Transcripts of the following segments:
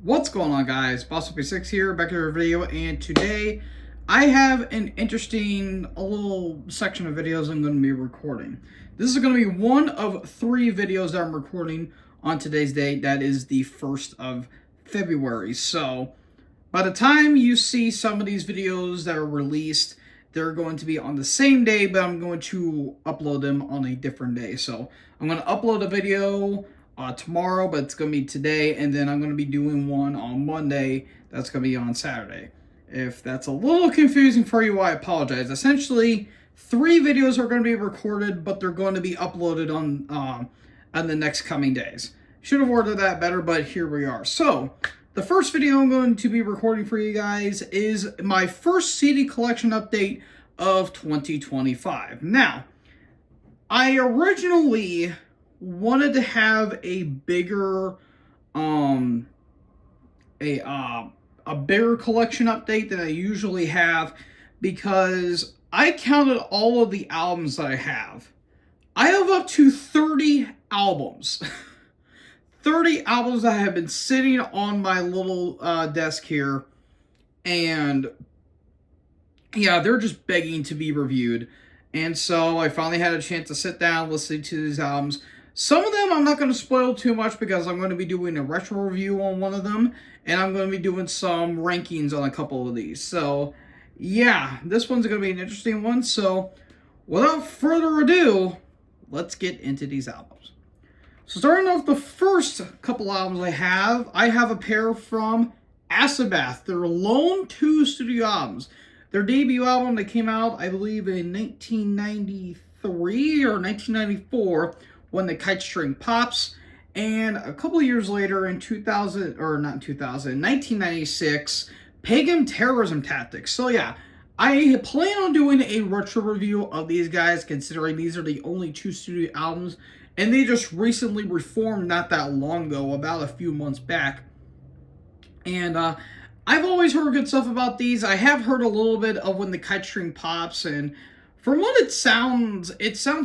What's going on, guys? BossOP6 here, back to your video, and today I have an interesting little section of videos I'm going to be recording. This is going to be one of 3 videos that I'm recording on today's date. That is the 1st of February. So by the time you see some of these videos that are released, they're going to be on the same day, but I'm going to upload them on a different day. So I'm going to upload a video tomorrow, but it's going to be today, and then I'm going to be doing one on Monday that's going to be on Saturday. If that's a little confusing for you, I apologize. Essentially, 3 videos are going to be recorded, but they're going to be uploaded on the next coming days. Should have worded that better, but here we are. So the first video I'm going to be recording for you guys is my first CD collection update of 2025. Now, I originally wanted to have a bigger a bigger collection update than I usually have, because I counted all of the albums that I have. I have up to 30 albums. 30 albums that have been sitting on my little desk here, and yeah, they're just begging to be reviewed. And so I finally had a chance to sit down, listen to these albums. Some of them I'm not going to spoil too much, because I'm going to be doing a retro review on one of them, and I'm going to be doing some rankings on a couple of these. So yeah, this one's going to be an interesting one. So without further ado, let's get into these albums. So starting off the first couple albums I have a pair from Acid Bath, their lone 2 studio albums. Their debut album that came out, I believe, in 1993 or 1994, when The Kite String Pops, and a couple of years later in 1996, Pagan Terrorism Tactics. So yeah, I plan on doing a retro review of these guys, considering these are the only 2 studio albums, and they just recently reformed not that long ago, about a few months back. And I've always heard good stuff about these. I have heard a little bit of When the Kite String Pops, and from what it sounds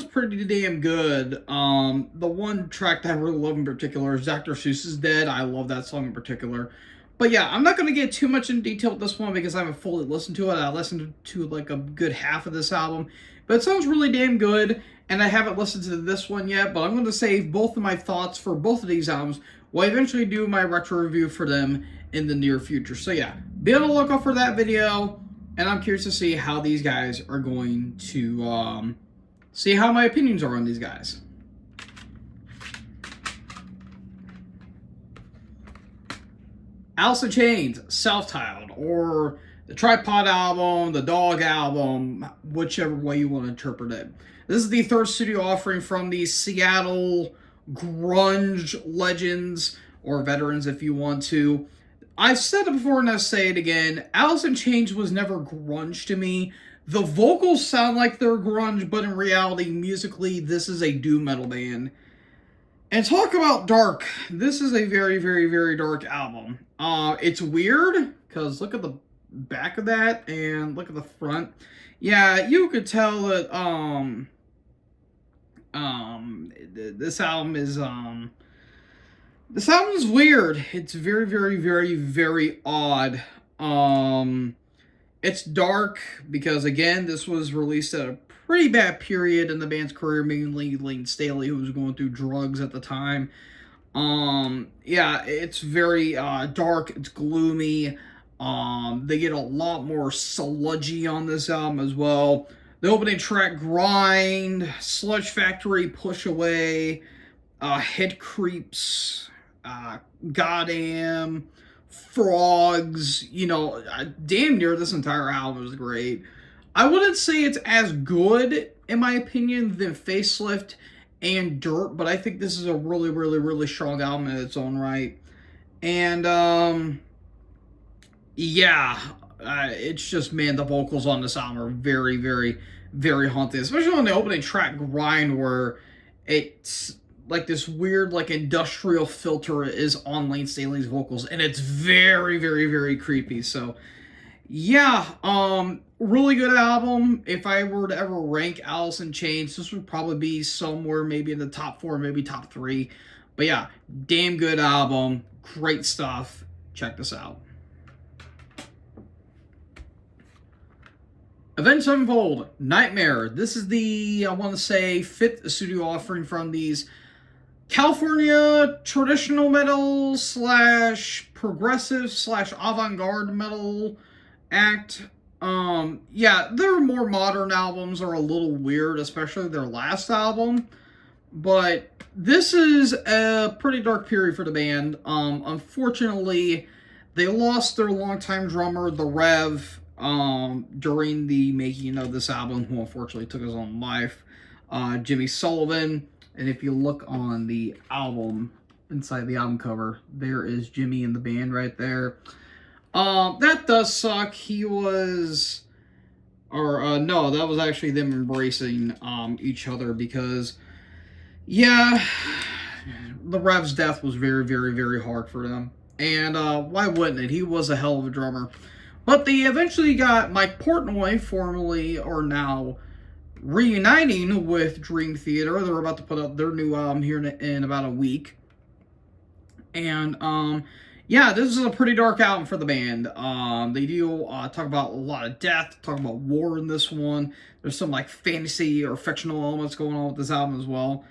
pretty damn good. The one track that I really love in particular is Dr. Seuss is Dead. I love that song in particular. But yeah, I'm not going to get too much in detail with this one, because I haven't fully listened to it. I listened to like a good half of this album, but it sounds really damn good, and I haven't listened to this one yet, but I'm going to save both of my thoughts for both of these albums while I eventually do my retro review for them in the near future. So yeah, be on the lookout for that video, and I'm curious to see how these guys are going to, see how my opinions are on these guys. Alice in Chains, Self-Titled, or the Tripod album, the Dog album, whichever way you want to interpret it. This is the 3rd studio offering from the Seattle grunge legends, or veterans if you want to. I've said it before and I'll say it again, Alice in Chains was never grunge to me. The vocals sound like they're grunge, but in reality, musically, this is a doom metal band. And talk about dark. This is a very, very, very dark album. It's weird, because look at the back of that, and look at the front. Yeah, you could tell that, this album is, this album is weird. It's very, very, very, very odd. It's dark because, again, this was released at a pretty bad period in the band's career, mainly Layne Staley, who was going through drugs at the time. Yeah, it's very dark. It's gloomy. They get a lot more sludgy on this album as well. The opening track, Grind, Sludge Factory, Push Away, Head Creeps, Goddamn, Frogs, you know, damn near this entire album is great. I wouldn't say it's as good, in my opinion, than Facelift and Dirt, but I think this is a really, really, really strong album in its own right. And, yeah, it's just, man, the vocals on this album are very, very, very haunting, especially on the opening track, Grind, where it's like this weird, like, industrial filter is on Layne Staley's vocals, and it's very, very, very creepy. So yeah, really good album. If I were to ever rank Alice in Chains, this would probably be somewhere maybe in the top 4, maybe top 3. But yeah, damn good album, great stuff. Check this out. Avenged Sevenfold, Nightmare. This is the, I want to say, 5th studio offering from these California traditional metal / progressive / avant-garde metal act. Yeah, their more modern albums are a little weird, especially their last album. But this is a pretty dark period for the band. Unfortunately, they lost their longtime drummer, The Rev, during the making of this album, who unfortunately took his own life. Jimmy Sullivan, and if you look on the album, inside the album cover, there is Jimmy in the band right there. That does suck. He was, no, that was actually them embracing, each other, because, yeah, the Rev's death was very, very, very hard for them. And, why wouldn't it? He was a hell of a drummer. But they eventually got Mike Portnoy, formerly, or now, reuniting with Dream Theater. They're about to put out their new album here in about a week. And, yeah, this is a pretty dark album for the band. They do talk about a lot of death, talk about war in this one. There's some, like, fantasy or fictional elements going on with this album as well.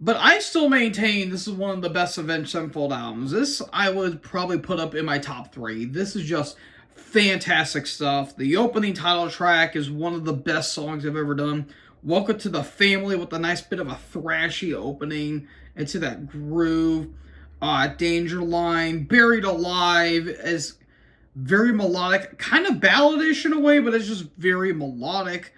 But I still maintain this is one of the best Avenged Sevenfold albums. This I would probably put up in my top 3. This is just fantastic stuff. The opening title track is one of the best songs I've ever done. Welcome to the Family with a nice bit of a thrashy opening into that groove. Danger Line, Buried Alive is very melodic, kind of balladish in a way, but it's just very melodic.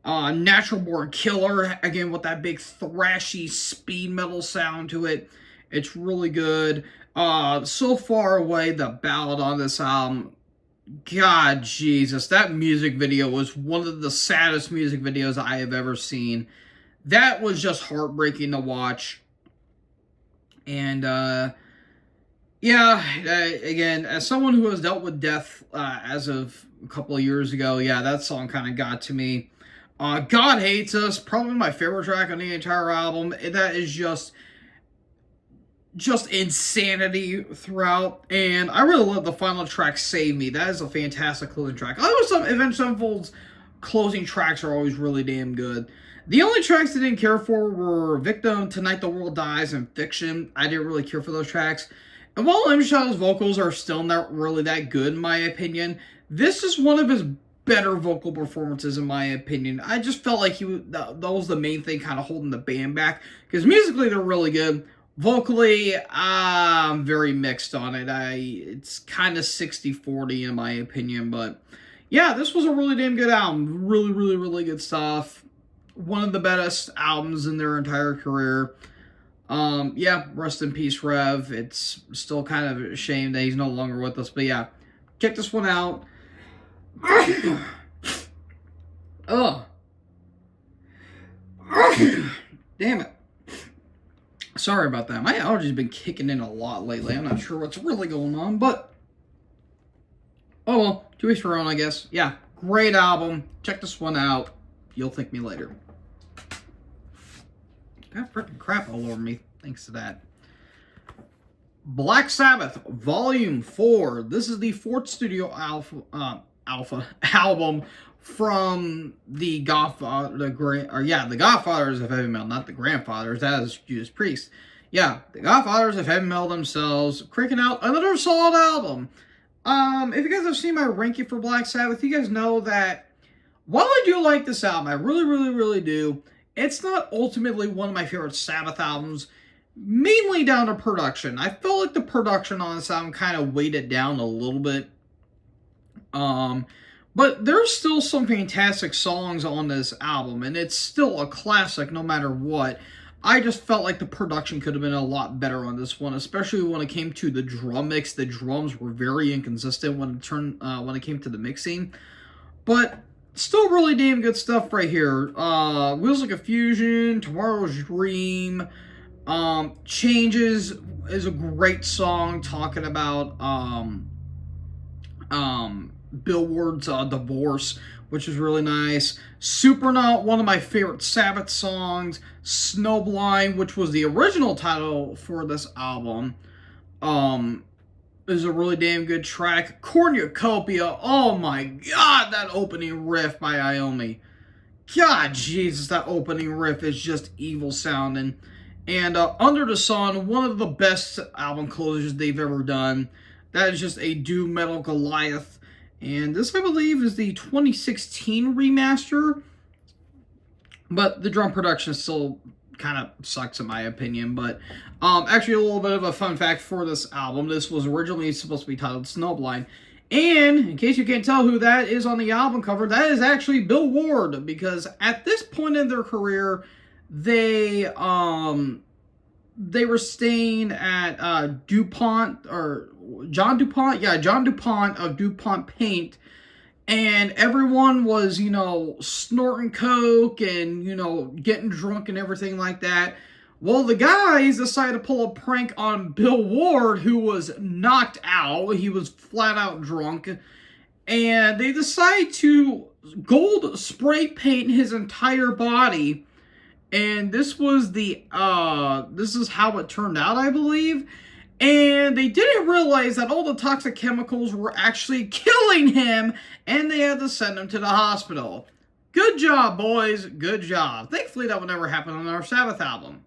Natural Born Killer, again with that big thrashy speed metal sound to it. It's really good. So Far Away, the ballad on this album. God, Jesus, that music video was one of the saddest music videos I have ever seen. That was just heartbreaking to watch. And, yeah, again, as someone who has dealt with death as of a couple of years ago, yeah, that song kind of got to me. God Hates Us, probably my favorite track on the entire album. That is just insanity throughout, and I really love the final track, Save Me. That is a fantastic closing track. I know some Avenged Sevenfold's closing tracks are always really damn good. The only tracks I didn't care for were Victim, Tonight the World Dies, and Fiction. I didn't really care for those tracks. And while M. Shadow's vocals are still not really that good in my opinion, this is one of his better vocal performances in my opinion. I just felt like that was the main thing kind of holding the band back, because musically they're really good. Vocally, I'm very mixed on it. It's kind of 60-40 in my opinion, but yeah, this was a really damn good album. Really, really, really good stuff. One of the best albums in their entire career. Yeah, rest in peace, Rev. It's still kind of a shame that he's no longer with us, but yeah, check this one out. Oh. Damn it. Sorry about that. My allergies have been kicking in a lot lately. I'm not sure what's really going on, but oh well, to each their own, I guess. Yeah, great album. Check this one out. You'll thank me later. Got freaking crap all over me thanks to that. Black Sabbath, Volume 4. This is the 4th studio alpha album from the Godfathers of heavy metal, not the grandfathers. That is Judas Priest. Yeah, the Godfathers of heavy metal themselves, cranking out another solid album. If you guys have seen my ranking for Black Sabbath, you guys know that while I do like this album, I really, really, really do, it's not ultimately one of my favorite Sabbath albums, mainly down to production. I felt like the production on this album kind of weighed it down a little bit. But there's still some fantastic songs on this album, and it's still a classic no matter what. I just felt like the production could have been a lot better on this one, especially when it came to the drum mix. The drums were very inconsistent when it came to the mixing. But still really damn good stuff right here. Wheels Like a Fusion, Tomorrow's Dream, Changes is a great song talking about Bill Ward's divorce, which is really nice. Supernaut, one of my favorite Sabbath songs. Snowblind, which was the original title for this album. is a really damn good track. Cornucopia, oh my god, that opening riff by Iommi. God, Jesus, that opening riff is just evil sounding. And Under the Sun, one of the best album closures they've ever done. That is just a doom metal Goliath. And this, I believe, is the 2016 remaster. But the drum production still kind of sucks in my opinion. But actually, a little bit of a fun fact for this album. This was originally supposed to be titled Snowblind. And, in case you can't tell who that is on the album cover, that is actually Bill Ward. Because at this point in their career, they were staying at DuPont, or John DuPont? Yeah, John DuPont of DuPont Paint. And everyone was, snorting coke and, getting drunk and everything like that. Well, the guys decided to pull a prank on Bill Ward, who was knocked out. He was flat out drunk. And they decided to gold spray paint his entire body. And this was this is how it turned out, I believe. And they didn't realize that all the toxic chemicals were actually killing him, and they had to send him to the hospital. Good job, boys. Good job. Thankfully, that would never happen on our Sabbath album.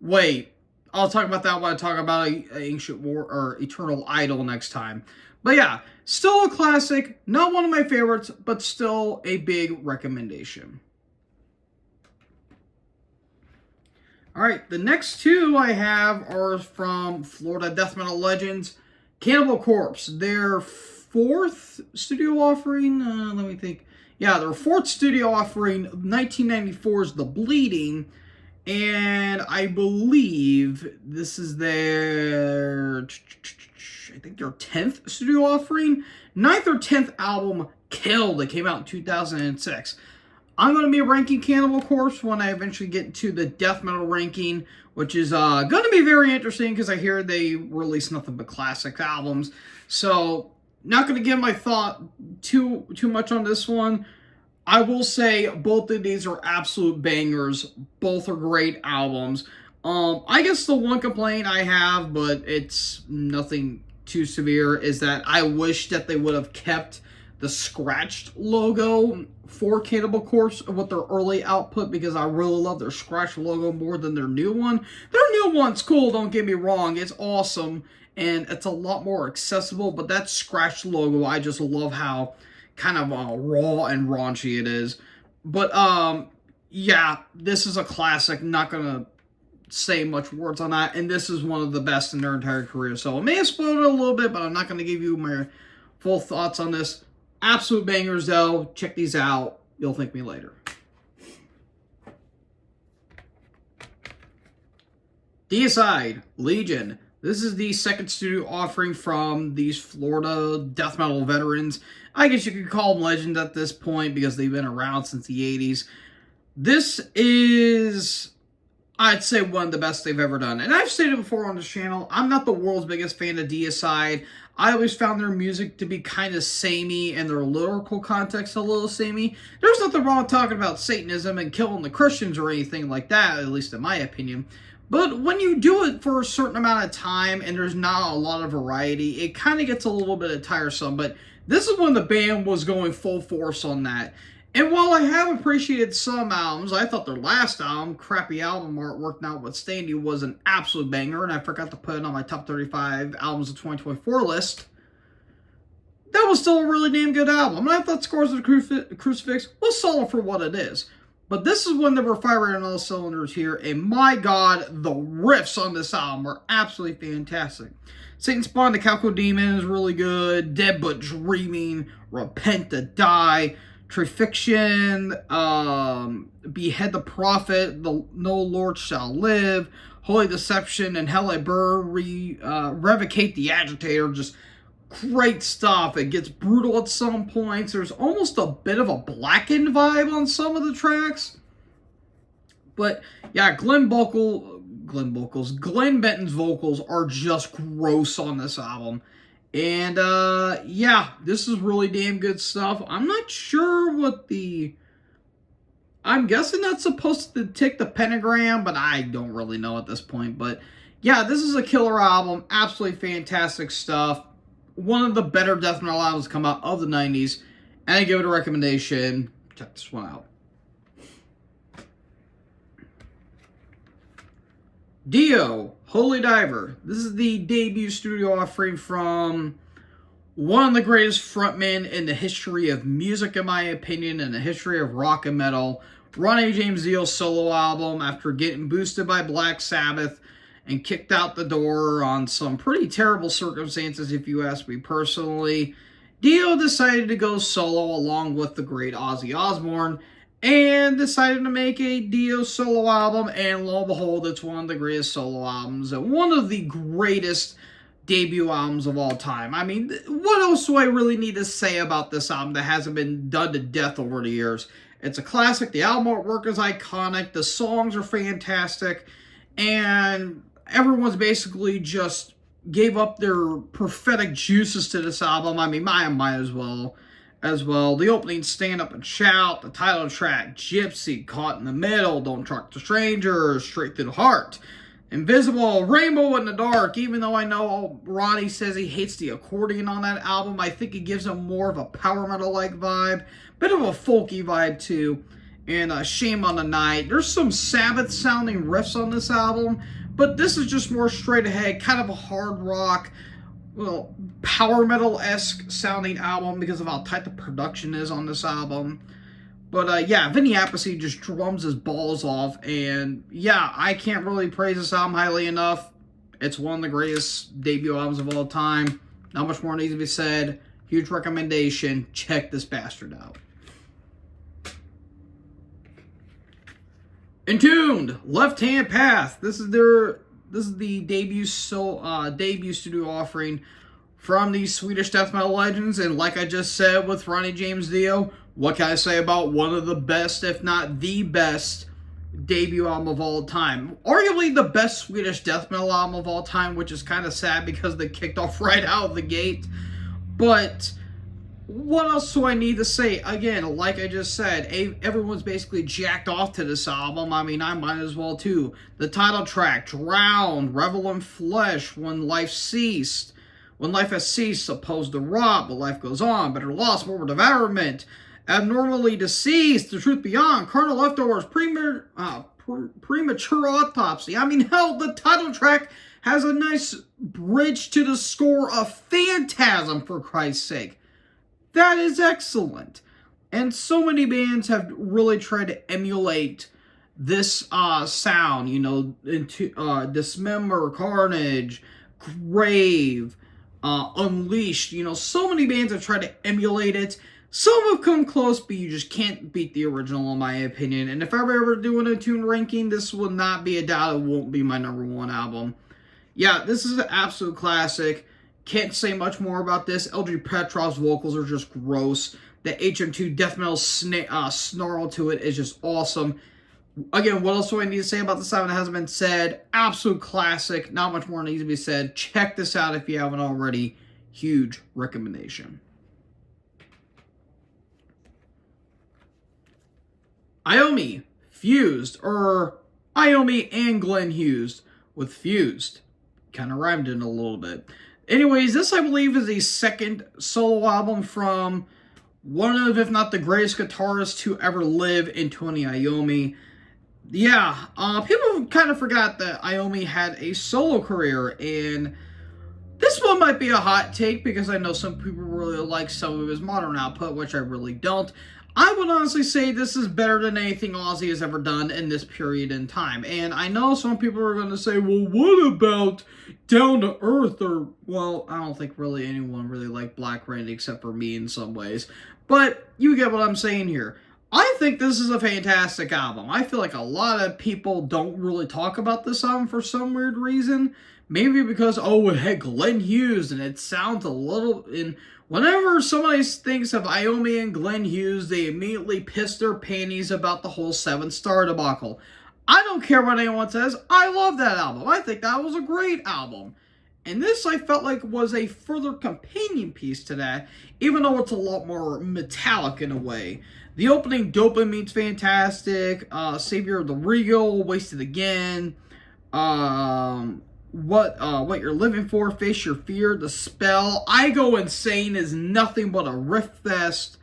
Wait, I'll talk about that when I talk about Ancient War or Eternal Idol next time. But yeah, still a classic. Not one of my favorites, but still a big recommendation. Alright, the next two I have are from Florida Death Metal Legends. Cannibal Corpse, their fourth studio offering, let me think. Yeah, their fourth studio offering, 1994's The Bleeding. And I believe this is their, I think their 10th studio offering. 9th or 10th album, Killed. It came out in 2006. I'm going to be ranking Cannibal Corpse when I eventually get to the death metal ranking, which is going to be very interesting because I hear they release nothing but classic albums. So, not going to give my thought too much on this one. I will say both of these are absolute bangers. Both are great albums. I guess the one complaint I have, but it's nothing too severe, is that I wish that they would have kept the scratched logo for Cannibal Corpse with their early output, because I really love their scratched logo more than their new one. Their new one's cool, don't get me wrong, it's awesome, and it's a lot more accessible, but that scratched logo, I just love how kind of raw and raunchy it is. But, yeah, this is a classic, not gonna say much words on that, and this is one of the best in their entire career, so I may have spoiled it a little bit, but I'm not gonna give you my full thoughts on this. Absolute bangers, though. Check these out. You'll thank me later. Deicide, Legion. This is the second studio offering from these Florida death metal veterans. I guess you could call them legends at this point because they've been around since the 80s. This is, I'd say, one of the best they've ever done. And I've stated before on this channel, I'm not the world's biggest fan of Deicide. I always found their music to be kind of samey and their lyrical context a little samey. There's nothing wrong with talking about Satanism and killing the Christians or anything like that, at least in my opinion. But when you do it for a certain amount of time and there's not a lot of variety, it kind of gets a little bit tiresome. But this is when the band was going full force on that. And while I have appreciated some albums, I thought their last album, Crappy Album Artwork Notwithstanding, was an absolute banger, and I forgot to put it on my top 35 albums of 2024 list. That was still a really damn good album, and I thought Scars of the Crucifix was solid for what it is. But this is when they were firing on all cylinders here, and my god, the riffs on this album are absolutely fantastic. Satan Spawn, the Chalcodemon is really good, Dead But Dreaming, Repent to Die, Trefiction, Behead the Prophet, the No Lord Shall Live, Holy Deception, and Hell I Burn, Revocate the Agitator. Just great stuff. It gets brutal at some points. There's almost a bit of a Blackened vibe on some of the tracks. But yeah, Glenn Benton's vocals are just gross on this album. And, yeah, this is really damn good stuff. I'm not sure what I'm guessing that's supposed to take the pentagram, but I don't really know at this point. But, yeah, this is a killer album. Absolutely fantastic stuff. One of the better death metal albums come out of the 90s. And I give it a recommendation. Check this one out. Dio, Holy Diver. This is the debut studio offering from one of the greatest frontmen in the history of music, in my opinion, and the history of rock and metal. Ronnie James Dio's solo album after getting boosted by Black Sabbath and kicked out the door on some pretty terrible circumstances, if you ask me personally. Dio decided to go solo along with the great Ozzy Osbourne and decided to make a Dio solo album, and lo and behold, it's one of the greatest solo albums and one of the greatest debut albums of all time. I mean, what else do I really need to say about this album that hasn't been done to death over the years? It's a classic. The album artwork is iconic. The songs are fantastic. And everyone's basically just gave up their prophetic juices to this album. I mean, mine might as well. The opening, Stand Up and Shout, the title track, Gypsy, Caught in the Middle, Don't Talk to Strangers, Straight Through the Heart, Invisible, Rainbow in the Dark. Even though I know Ronnie says he hates the accordion on that album, I think it gives him more of a power metal-like vibe, bit of a folky vibe too. And Shame on the Night. There's some Sabbath-sounding riffs on this album, but this is just more straight ahead, kind of a hard rock, well, power metal-esque sounding album because of how tight the production is on this album. But yeah, Vinny Appice just drums his balls off, and yeah, I can't really praise this album highly enough. It's one of the greatest debut albums of all time. Not much more needs to be said. Huge recommendation. Check this bastard out. Entombed, Left Hand Path. This is the debut studio offering from these Swedish death metal legends, and like I just said with Ronnie James Dio, what can I say about one of the best, if not the best, debut album of all time? Arguably the best Swedish death metal album of all time, which is kind of sad because they kicked off right out of the gate. But what else do I need to say? Again, like I just said, everyone's basically jacked off to this album. I mean, I might as well too. The title track, Drowned, Revel in Flesh, When Life Has Ceased, Opposed to Rot, But Life Goes On, Better Lost, More Devourment, Abnormally Deceased, The Truth Beyond, Carnal Leftovers, Premature Autopsy. I mean, hell, the title track has a nice bridge to the score of Phantasm, for Christ's sake. That is excellent. And so many bands have really tried to emulate this sound, you know, into Dismember, Carnage, Grave, Unleashed. You know, so many bands have tried to emulate it. Some have come close, but you just can't beat the original, in my opinion. And if I'm ever doing a tune ranking, this will not be a doubt. It won't be my #1 album. Yeah, this is an absolute classic. Can't say much more about this. Eldridge Petrov's vocals are just gross. The HM2 death metal snarl to it is just awesome. Again, what else do I need to say about this album that hasn't been said? Absolute classic. Not much more needs to be said. Check this out if you haven't already. Huge recommendation. Iommi, Fused, or Iommi and Glenn Hughes with Fused. Kind of rhymed it a little bit. Anyways, this I believe is the second solo album from one of, if not the greatest guitarist to ever live in Tony Iommi. Yeah, people kind of forgot that Iommi had a solo career, and this one might be a hot take because I know some people really like some of his modern output, which I really don't. I would honestly say this is better than anything Ozzy has ever done in this period in time. And I know some people are going to say, well, what about Down to Earth? Or, well, I don't think really anyone really liked Black Rain except for me in some ways. But you get what I'm saying here. I think this is a fantastic album. I feel like a lot of people don't really talk about this album for some weird reason. Maybe because, oh, it had Glenn Hughes and it sounds a little... Whenever somebody thinks of Iommi and Glenn Hughes, they immediately piss their panties about the whole 7 Star debacle. I don't care what anyone says. I love that album. I think that was a great album. And this, I felt like, was a further companion piece to that, even though it's a lot more metallic in a way. The opening, Dopamine's fantastic. Savior of the Regal, Wasted Again. What You're Living For, Face Your Fear, The Spell. I Go Insane is nothing but a riff fest.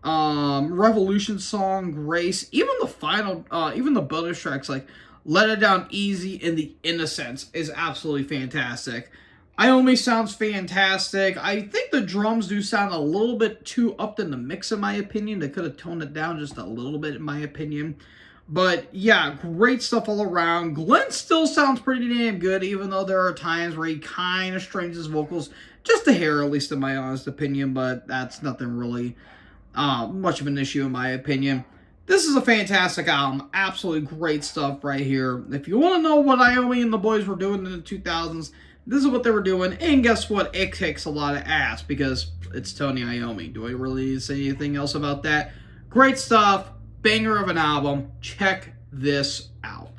Revolution Song, Grace, even the final, even the bonus tracks like Let It Down Easy and The Innocence is absolutely fantastic. Iommi sounds fantastic. I think the drums do sound a little bit too upped in the mix, in my opinion. They could have toned it down just a little bit, in my opinion. But yeah, great stuff all around. Glenn still sounds pretty damn good, even though there are times where he kind of strains his vocals just a hair, at least in my honest opinion. But that's nothing really much of an issue, in my opinion. This is a fantastic album. Absolutely great stuff right here. If you want to know what Iommi and the boys were doing in the 2000s, this is what they were doing. And guess what? It kicks a lot of ass because it's Tony Iommi. Do I really need to say anything else about that? Great stuff. Banger of an album. Check this out.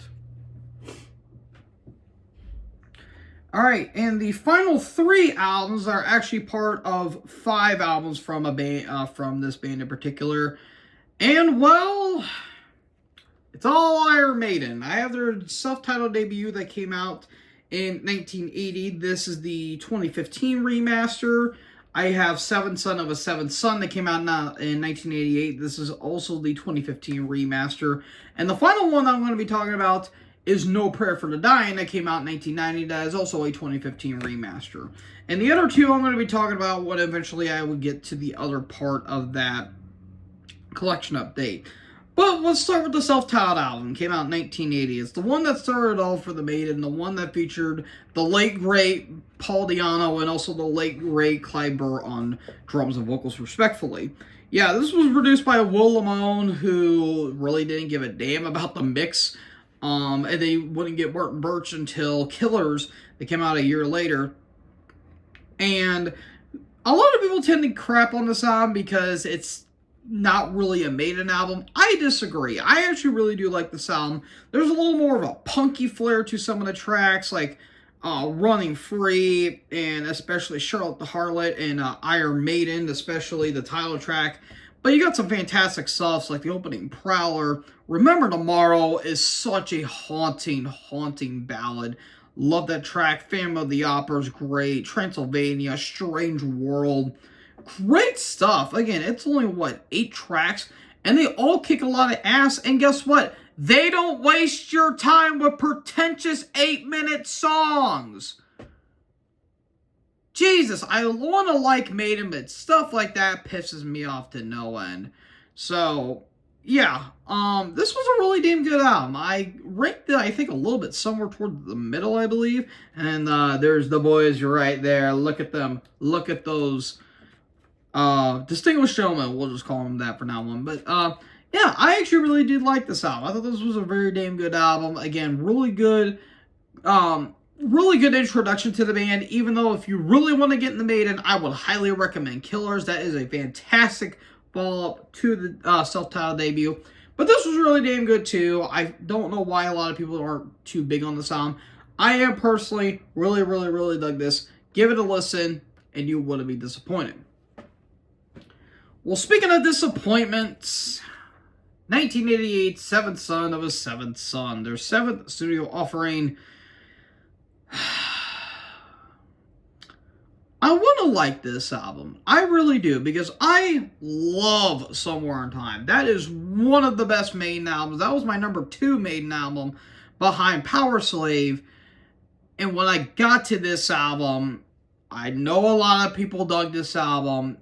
Alright, and the final 3 albums are actually part of 5 albums from a band, from this band in particular. And, well, it's all Iron Maiden. I have their self-titled debut that came out in 1980. This is the 2015 remaster. I have Seventh Son of a Seventh Son that came out in 1988. This is also the 2015 remaster. And the final one I'm going to be talking about is No Prayer for the Dying that came out in 1990. That is also a 2015 remaster. And the other 2 I'm going to be talking about when eventually I would get to the other part of that collection update. But let's start with the self-titled album. It came out in 1980. It's the one that started all for the Maiden, the one that featured the late, great Paul Di'Anno and also the late, great Clyde Burr on drums and vocals, respectfully. Yeah, this was produced by Will Lamone, who really didn't give a damn about the mix. And they wouldn't get Martin Birch until Killers, that came out a year later. And a lot of people tend to crap on this album because it's not really a Maiden album. I disagree. I actually really do like this album. There's a little more of a punky flair to some of the tracks, like Running Free, and especially Charlotte the Harlot, and Iron Maiden, especially the title track. But you got some fantastic stuff, like the opening Prowler. Remember Tomorrow is such a haunting, haunting ballad. Love that track. Phantom of the Opera is great. Transylvania, Strange World. Great stuff. Again, it's only, 8 tracks, and they all kick a lot of ass, and guess what? They don't waste your time with pretentious 8-minute songs. Jesus, I want to like Maiden, but stuff like that pisses me off to no end. So, yeah, this was a really damn good album. I ranked it, I think, a little bit somewhere toward the middle, I believe. And there's the boys right there. Look at them. Look at those distinguished gentlemen, we'll just call them that for now on. But yeah, I actually really did like this album. I thought this was a very damn good album. Again, really good introduction to the band. Even though if you really want to get in the Maiden, I would highly recommend Killers. That is a fantastic follow-up to the self-titled debut. But this was really damn good too. I don't know why a lot of people aren't too big on this album. I am personally really, really, really dug this. Give it a listen, and you wouldn't be disappointed. Well, speaking of disappointments, 1988, Seventh Son of a Seventh Son. Their 7th studio offering. I want to like this album. I really do, because I love Somewhere in Time. That is one of the best Maiden albums. That was my number 2 Maiden album behind Power Slave. And when I got to this album, I know a lot of people dug this album.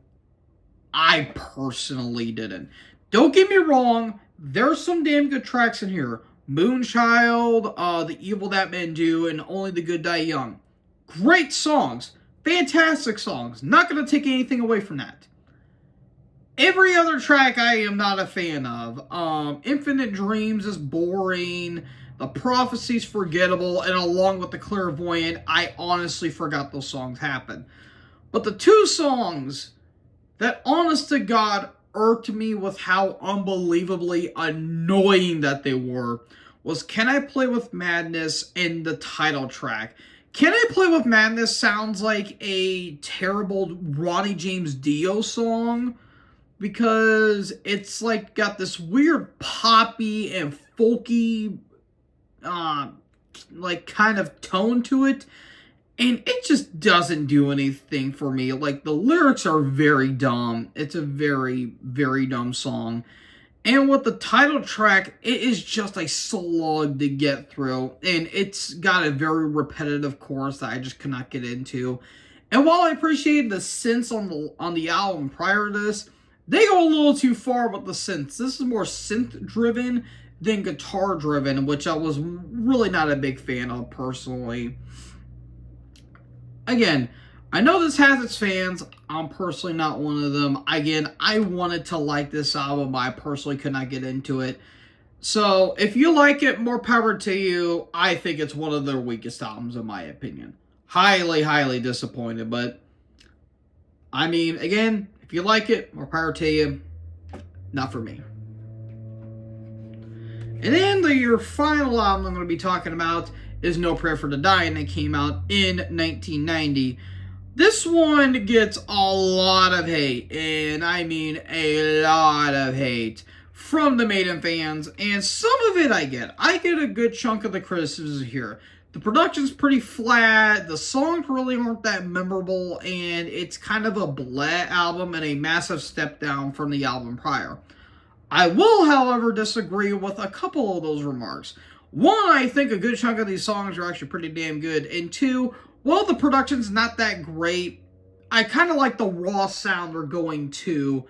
I personally didn't. Don't get me wrong, there's some damn good tracks in here. Moonchild, The Evil That Men Do, and Only the Good Die Young. Great songs. Fantastic songs. Not going to take anything away from that. Every other track I am not a fan of. Infinite Dreams is boring. The Prophecy's forgettable. And along with The Clairvoyant, I honestly forgot those songs happened. But the 2 songs that, honest to God, irked me with how unbelievably annoying that they were was Can I Play With Madness and the title track. Can I Play With Madness sounds like a terrible Ronnie James Dio song because it's like got this weird poppy and folky like kind of tone to it, and it just doesn't do anything for me. Like, the lyrics are very dumb. It's a very, very dumb song. And with the title track, it is just a slug to get through. And it's got a very repetitive chorus that I just cannot get into. And while I appreciate the synths on the album prior to this, they go a little too far with the synths. This is more synth-driven than guitar-driven, which I was really not a big fan of personally. Again, I know this has its fans. I'm personally not one of them. Again, I wanted to like this album, but I personally could not get into it. So, if you like it, more power to you. I think it's one of their weakest albums, in my opinion. Highly, highly disappointed, but I mean, again, if you like it, more power to you. Not for me. And then your final album I'm going to be talking about is No Prayer for the Dying, that came out in 1990. This one gets a lot of hate, and I mean a lot of hate from the Maiden fans, and some of it I get. I get a good chunk of the criticism here. The production's pretty flat, the songs really aren't that memorable, and it's kind of a bleh album and a massive step down from the album prior. I will, however, disagree with a couple of those remarks. One, I think a good chunk of these songs are actually pretty damn good, and two, while the production's not that great, I kind of like the raw sound they're going to.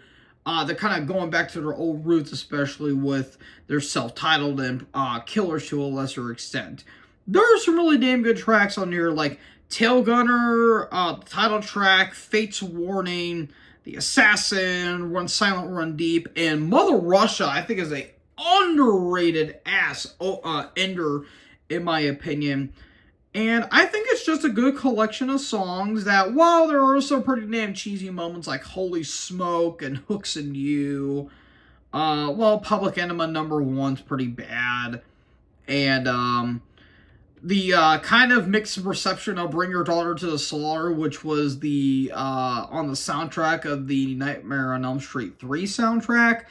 They're kind of going back to their old roots, especially with their self-titled and Killers to a lesser extent. There are some really damn good tracks on here, like Tail Gunner, the title track, Fate's Warning, The Assassin, Run Silent, Run Deep, and Mother Russia, I think, is a underrated ass ender, in my opinion. And I think it's just a good collection of songs that, while there are some pretty damn cheesy moments like Holy Smoke and Hooks and You, well, Public Enema #1's pretty bad. And, the kind of mixed reception of Bring Your Daughter to the Slaughter, which was the on the soundtrack of the Nightmare on Elm Street 3 soundtrack.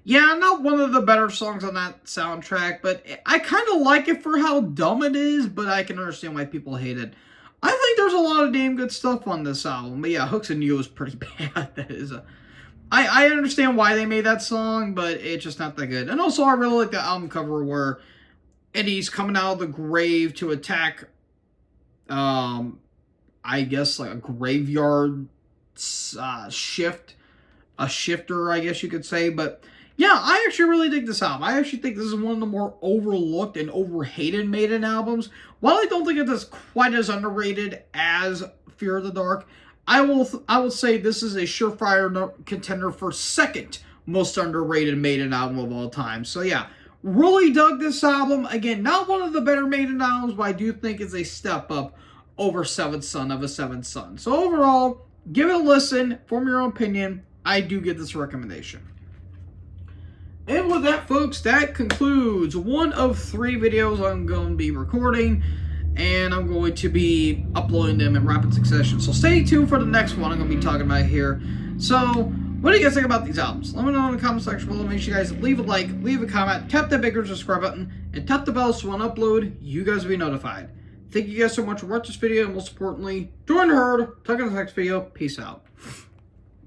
Yeah, not one of the better songs on that soundtrack, but I kind of like it for how dumb it is, but I can understand why people hate it. I think there's a lot of damn good stuff on this album, but yeah, Hooks and You is pretty bad. That is I understand why they made that song, but it's just not that good. And also, I really like the album cover where Eddie's coming out of the grave to attack, I guess, like a graveyard a shifter, I guess you could say, but yeah, I actually really dig this album. I actually think this is one of the more overlooked and overhated Maiden albums. While I don't think it's quite as underrated as Fear of the Dark, I will say this is a surefire contender for second most underrated Maiden album of all time. So yeah, really dug this album. Again, not one of the better Maiden albums, but I do think it's a step up over Seventh Son of a Seventh Son. So overall, give it a listen, form your own opinion. I do give this recommendation. And with that, folks, that concludes one of 3 videos I'm going to be recording, and I'm going to be uploading them in rapid succession. So stay tuned for the next one I'm going to be talking about here. So, what do you guys think about these albums? Let me know in the comment section below. Make sure you guys leave a like, leave a comment, tap that bigger subscribe button, and tap the bell so when I upload, you guys will be notified. Thank you guys so much for watching this video, and most importantly, join the herd. Talk in the next video. Peace out.